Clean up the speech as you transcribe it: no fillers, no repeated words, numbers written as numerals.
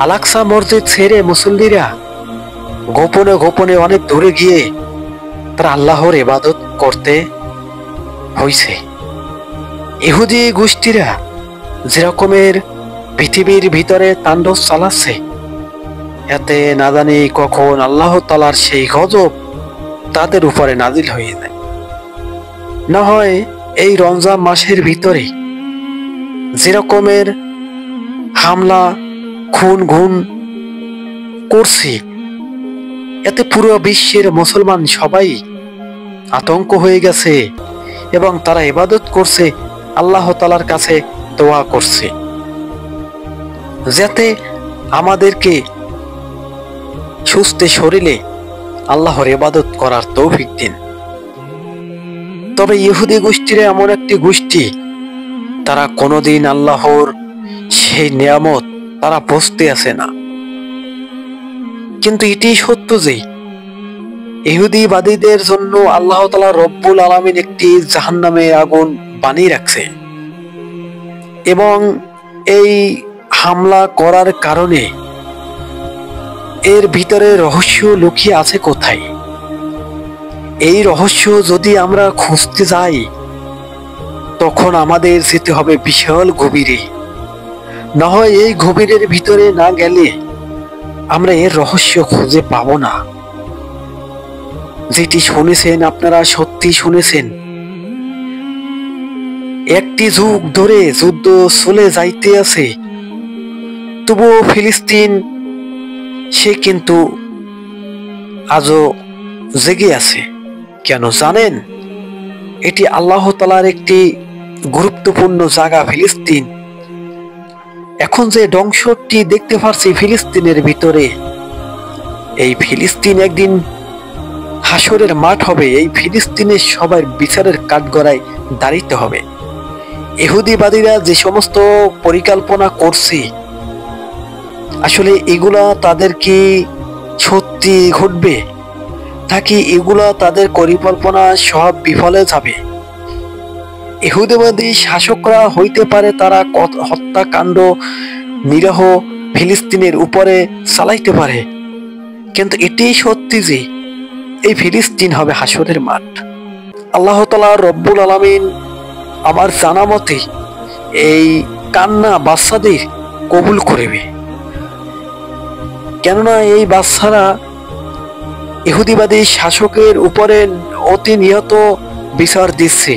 আল আকসা মসজিদ ছেড়ে মুসল্লিরা গোপনে গোপনে অনেক দূরে গিয়ে তারা আল্লাহর ইবাদত করতে হয়েছে। ইহুদি গোষ্ঠীরা যেরকমের পৃথিবীর ভিতরে তাণ্ডব চালাচ্ছে, এতে না জানি কখন আল্লাহ তাআলার সেই গজব তাদের উপরে নাজিল হয়ে যায়। না হয় এই রমজান মাসের ভিতরে যেরকমের হামলা খুন গুম করছে, এতে পুরো বিশ্বের মুসলমান সবাই আতঙ্ক হয়ে গেছে এবং তারা ইবাদত করছে, আল্লাহ তাআলার কাছে দোয়া করছে যাতে আমাদেরকে সুস্থ শরীরে আল্লাহর ইবাদত করার তৌফিক দিন। তবে ইহুদি গোষ্ঠীর এমন একটি গোষ্ঠী, তারা কোনোদিন আল্লাহর সেই নিয়ামত তারা বুঝতে আসে না। কিন্তু এটি সত্য যে ইহুদিবাদীদের জন্য আল্লাহ তাআলা রব্বুল আলামিন একটি জাহান্নামের আগুন বানিয়ে রাখছে এবং এই হামলা করার কারণে এর ভিতরে রহস্য লুকিয়ে আছে কোথায়। এই রহস্য যদি আমরা খুঁজতে যাই, তখন আমাদের যেতে হবে বিশাল গভীরে। না হয় এই গভীরের ভিতরে না গেলে আমরা এর রহস্য খুঁজে পাবো না। যেটি শুনেছেন আপনারা, সত্যি শুনেছেন, একটি যুগ ধরে যুদ্ধ চলে যাইতে আছে, তবুও ফিলিস্তিন সে কিন্তু আজও জেগে আছে। কেন জানেন? এটি আল্লাহ তাআলার একটি গুরুত্বপূর্ণ জায়গা ফিলিস্তিন। এখন যে ধ্বংসটি দেখতে পাচ্ছি ফিলিস্তিনের ভিতরে, এই ফিলিস্তিন একদিন হাসরের মাঠ হবে। এই ফিলিস্তিনের সবার বিচারের কাঠগড়ায় দাঁড়াইতে হবে। ইহুদিবাদীরা যে সমস্ত পরিকল্পনা করছে, আসলে এগুলা তাদের কি সত্যি ঘটবে নাকি এগুলা তাদের পরিকল্পনা সব বিফলে যাবে? ইহুদিবাদী শাসকরা হইতে পারে তারা হত্যাকাণ্ড নিরীহ ফিলিস্তিনের উপরে চালাইতে পারে, কিন্তু এটি সত্যি যে এই ফিলিস্তিন হবে হাসরের মাঠ। আল্লাহ তাআলা রব্বুল আলামিন আমার জানা মতে এই কান্না বাচ্চাদের কবুল করবে, কেননা এই বাচ্চারা ইহুদিবাদী শাসকের উপরে অতি নিহত বিচার দিচ্ছে।